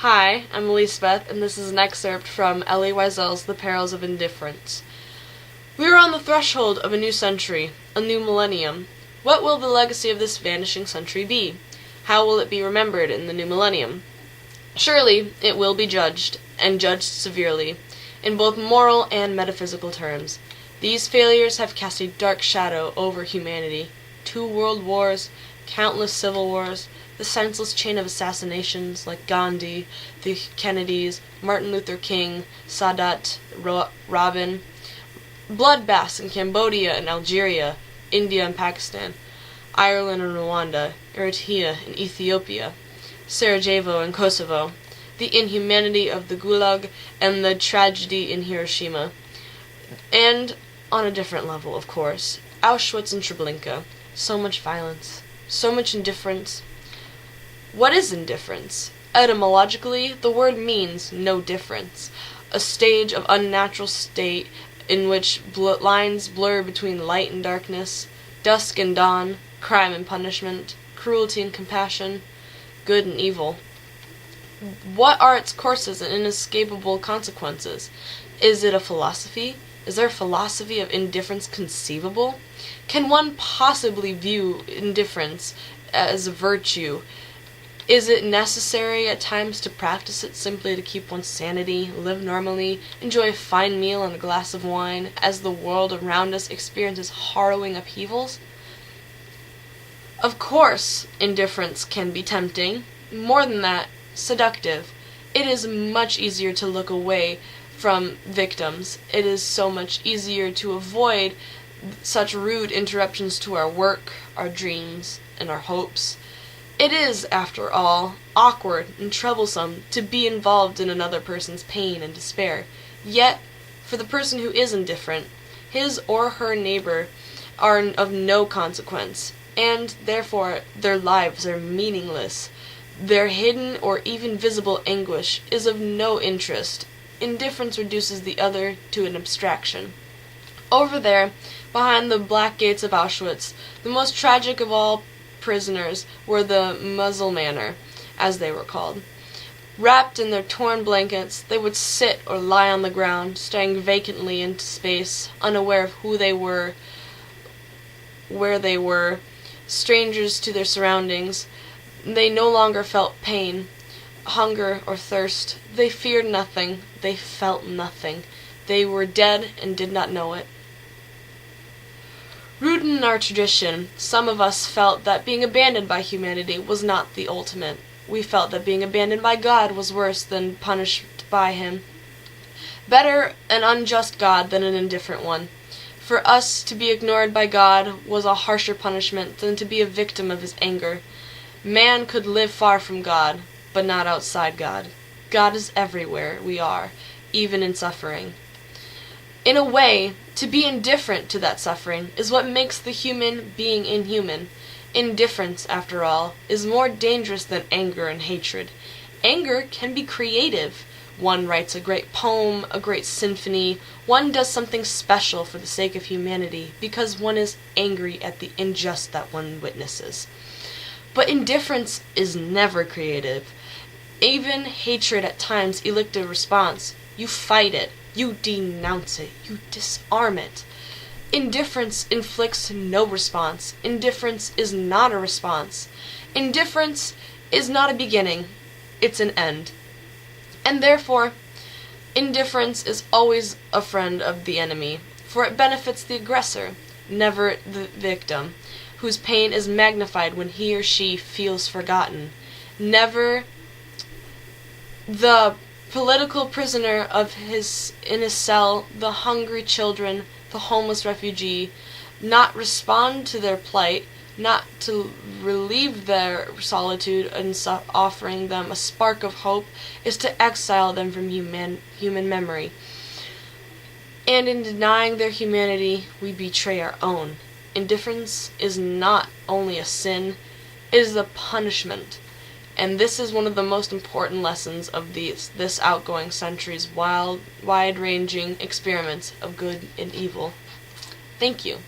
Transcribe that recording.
Hi, I'm Elizabeth, and this is an excerpt from Ellie Wiesel's The Perils of Indifference. We are on the threshold of a new century, a new millennium. What will the legacy of this vanishing century be? How will it be remembered in the new millennium? Surely it will be judged, and judged severely, in both moral and metaphysical terms. These failures have cast a dark shadow over humanity. 2 world wars, countless civil wars, the senseless chain of assassinations like Gandhi, the Kennedys, Martin Luther King, Sadat, Rabin, bloodbaths in Cambodia and Algeria, India and Pakistan, Ireland and Rwanda, Eritrea and Ethiopia, Sarajevo and Kosovo, the inhumanity of the Gulag, and the tragedy in Hiroshima. And, on a different level, of course, Auschwitz and Treblinka. So much violence, so much indifference. What is indifference? Etymologically, the word means no difference, a stage of unnatural state in which lines blur between light and darkness, dusk and dawn, crime and punishment, cruelty and compassion, good and evil. What are its courses and inescapable consequences? Is it a philosophy? Is there a philosophy of indifference conceivable? Can one possibly view indifference as a virtue? Is it necessary at times to practice it simply to keep one's sanity, live normally, enjoy a fine meal and a glass of wine, as the world around us experiences harrowing upheavals? Of course, indifference can be tempting. More than that, seductive. It is much easier to look away from victims. It is so much easier to avoid such rude interruptions to our work, our dreams, and our hopes. It is, after all, awkward and troublesome to be involved in another person's pain and despair. Yet, for the person who is indifferent, his or her neighbor are of no consequence, and therefore their lives are meaningless. Their hidden or even visible anguish is of no interest. Indifference reduces the other to an abstraction. Over there, behind the black gates of Auschwitz, the most tragic of all prisoners were the Muselmaner, as they were called. Wrapped in their torn blankets, they would sit or lie on the ground, staring vacantly into space, unaware of who they were, where they were, strangers to their surroundings. They no longer felt pain, hunger, or thirst. They feared nothing. They felt nothing. They were dead and did not know it. Rooted in our tradition, some of us felt that being abandoned by humanity was not the ultimate. We felt that being abandoned by God was worse than punished by Him. Better an unjust God than an indifferent one. For us to be ignored by God was a harsher punishment than to be a victim of His anger. Man could live far from God, but not outside God. God is everywhere we are, even in suffering. In a way, to be indifferent to that suffering is what makes the human being inhuman. Indifference, after all, is more dangerous than anger and hatred. Anger can be creative. One writes a great poem, a great symphony. One does something special for the sake of humanity because one is angry at the injustice that one witnesses. But indifference is never creative. Even hatred at times elicits a response. You fight it. You denounce it. You disarm it. Indifference inflicts no response. Indifference is not a response. Indifference is not a beginning. It's an end. And therefore, indifference is always a friend of the enemy, for it benefits the aggressor, never the victim, whose pain is magnified when he or she feels forgotten. Never the political prisoner in his cell, the hungry children, the homeless refugee, not respond to their plight, not to relieve their solitude and offering them a spark of hope, is to exile them from human memory. And in denying their humanity, we betray our own. Indifference is not only a sin, it is a punishment. And this is one of the most important lessons of this outgoing century's wide-ranging experiments of good and evil. Thank you.